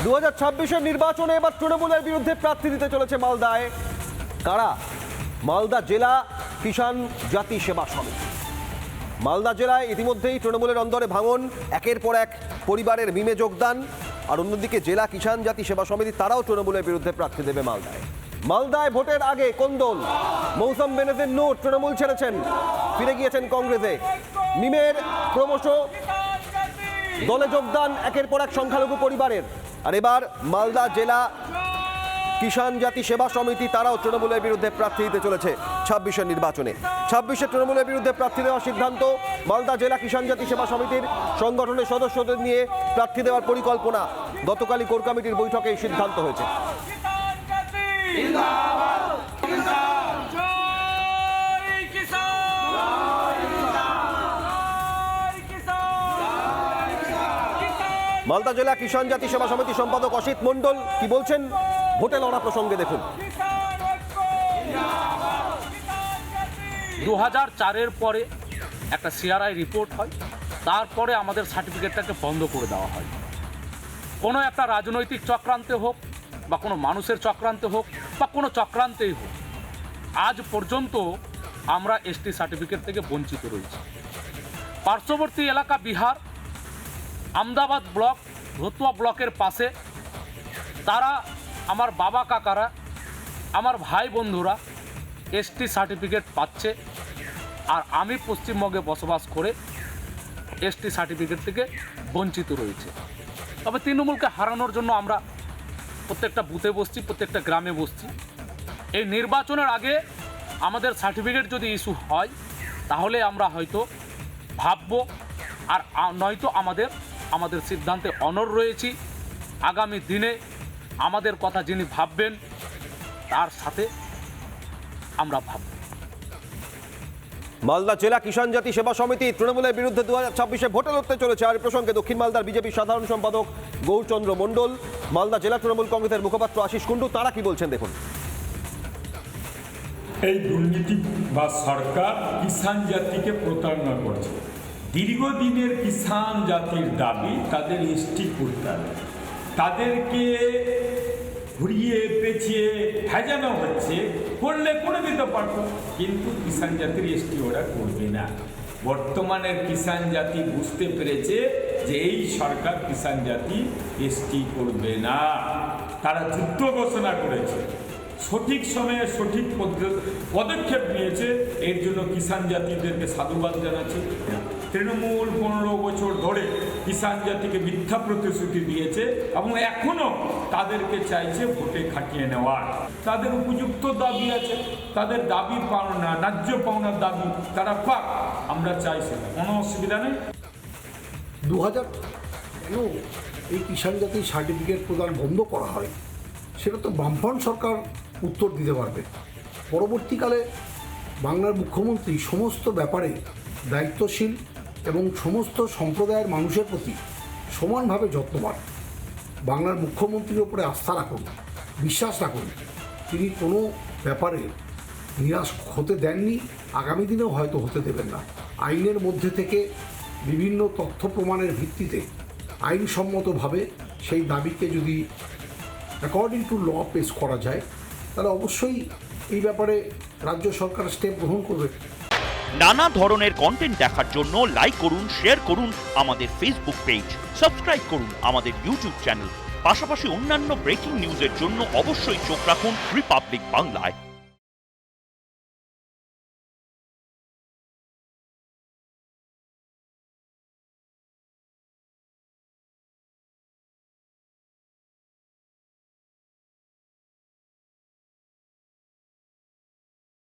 2026-এর নির্বাচনে এবার তৃণমূলের বিরুদ্ধে প্রার্থী দিতে চলেছে মালদায়। কারা? মালদা জেলা কিষাণ জাতি সেবা সমিতি। মালদা জেলায় ইতিমধ্যেই তৃণমূলের অন্দরে ভাঙন, একের পর এক পরিবারের মিমে যোগদান। আর অন্যদিকে জেলা কিষাণ জাতি সেবা সমিতি তারাও তৃণমূলের বিরুদ্ধে প্রার্থী দেবে মালদায়। মালদায় ভোটের আগে কোন্দল, মৌসুম বেনেজির নূর তৃণমূল ছেড়েছেন, ফিরে গিয়েছেন কংগ্রেসে। মিমের ক্রমশ দলে যোগদান একের পর এক সংখ্যালঘু পরিবারের। আর এবার মালদা জেলা কিষাণ জাতি সেবা সমিতি তারাও তৃণমূলের বিরুদ্ধে প্রার্থী দিতে চলেছে 26-এর নির্বাচনে। 26-এ তৃণমূলের বিরুদ্ধে প্রার্থী দেওয়ার সিদ্ধান্ত। মালদা জেলা কিষাণ জাতি সেবা সমিতির সংগঠনের সদস্যদের নিয়ে প্রার্থী দেওয়ার পরিকল্পনা। গতকালই কোর কমিটির বৈঠকে এই সিদ্ধান্ত হয়েছে। মালদা জেলা কিষাণ জাতি সেবা সমিতি সম্পাদক অসিত মণ্ডল কি বলছেন ভোটে লড়া প্রসঙ্গে দেখুন। 2004-এর পরে একটা সিআরআই রিপোর্ট হয়, তারপরে আমাদের সার্টিফিকেটটাকে বন্ধ করে দেওয়া হয়। কোনো একটা রাজনৈতিক চক্রান্তে হোক বা কোনো মানুষের চক্রান্তে হোক বা কোনো চক্রান্তেই হোক, আজ পর্যন্ত আমরা এসটি সার্টিফিকেট থেকে বঞ্চিত রয়েছি। পার্শ্ববর্তী এলাকা বিহার, আমদাবাদ ব্লক, রতুয়া ব্লকের পাশে তারা আমার বাবা কাকারা, আমার ভাই বন্ধুরা এসটি সার্টিফিকেট পাচ্ছে, আর আমি পশ্চিমবঙ্গে বসবাস করে এসটি সার্টিফিকেট থেকে বঞ্চিত রয়েছে। তবে তৃণমূলকে হারানোর জন্য আমরা প্রত্যেকটা বুথে বসছি, প্রত্যেকটা গ্রামে বসছি। এই নির্বাচনের আগে আমাদের সার্টিফিকেট যদি ইস্যু হয় তাহলে আমরা হয়তো ভাববো, আর নয়তো আমাদের সিদ্ধান্তে অনড় রয়েছি। আগামী দিনে আমাদের কথা যিনি ভাববেন তার সাথে আমরা ভাবব। মালদা জেলা কিষাণ জাতি সেবা সমিতি তৃণমূলের বিরুদ্ধে 2026-এ ভোটে লড়তে চলেছে। আর প্রসঙ্গে দক্ষিণ মালদার বিজেপি সাধারণ সম্পাদক গৌরচন্দ্র মণ্ডল, মালদা জেলা তৃণমূল কংগ্রেসের মুখপাত্র আশিস কুণ্ডু, তারা কি বলছেন দেখুন। এই দুর্নীতি বা সরকার কিষাণ জাতিকে প্রতারণা করছে। দীর্ঘদিনের কিষাণ জাতির দাবি তাদের এসটি করতে হবে, তাদেরকে ঘুরিয়ে পেঁচিয়ে ভেজানো হচ্ছে। করলে করে দিতে পারত, কিন্তু কিষাণ জাতির এসটি ওরা করবে না। বর্তমানের কিষাণ জাতি বুঝতে পেরেছে যে এই সরকার কিষাণ জাতি এসটি করবে না। তারা যুদ্ধ ঘোষণা করেছে, সঠিক সময়ে সঠিক পদক্ষেপ নিয়েছে। এর জন্য কিষাণ জাতিদেরকে সাধুবাদ জানাচ্ছি। তৃণমূল 15 বছর ধরে কিষাণ জাতিকে মিথ্যা প্রতিশ্রুতি দিয়েছে এবং এখনও তাদেরকে চাইছে ভোটে খাটিয়ে নেওয়ার। তাদের উপযুক্ত দাবি আছে, তাদের দাবি পাওনা, ন্যায্য পাওনার দাবি তারা পাক, আমরা চাইছি, কোনো অসুবিধা নেই। 2000 কেন এই কিষাণ জাতির সার্টিফিকেট প্রদান বন্ধ করা হয় সেটা তো বামফ্রন্ট সরকার উত্তর দিতে পারবে। পরবর্তীকালে বাংলার মুখ্যমন্ত্রী সমস্ত ব্যাপারে দায়িত্বশীল এবং সমস্ত সম্প্রদায়ের মানুষের প্রতি সমানভাবে যত্নবান। বাংলার মুখ্যমন্ত্রীর ওপরে আস্থা রাখুন, বিশ্বাস রাখুন। তিনি কোনো ব্যাপারে নিরাশ হতে দেননি, আগামী দিনেও হয়তো হতে দেবেন না। আইনের মধ্যে থেকে বিভিন্ন তথ্য প্রমাণের ভিত্তিতে আইনসম্মতভাবে সেই দাবিকে যদি অ্যাকর্ডিং টু ল পেশ করা যায় তাহলে অবশ্যই এই ব্যাপারে রাজ্য সরকার স্টেপ গ্রহণ করবে। নানা ধরনের কন্টেন্ট দেখার জন্য লাইক করুন, শেয়ার করুন আমাদের ফেসবুক পেজ, সাবস্ক্রাইব করুন আমাদের ইউটিউব চ্যানেল। পাশাপাশি অন্যান্য ব্রেকিং নিউজের জন্য অবশ্যই চোখ রাখুন রিপাবলিক বাংলায়।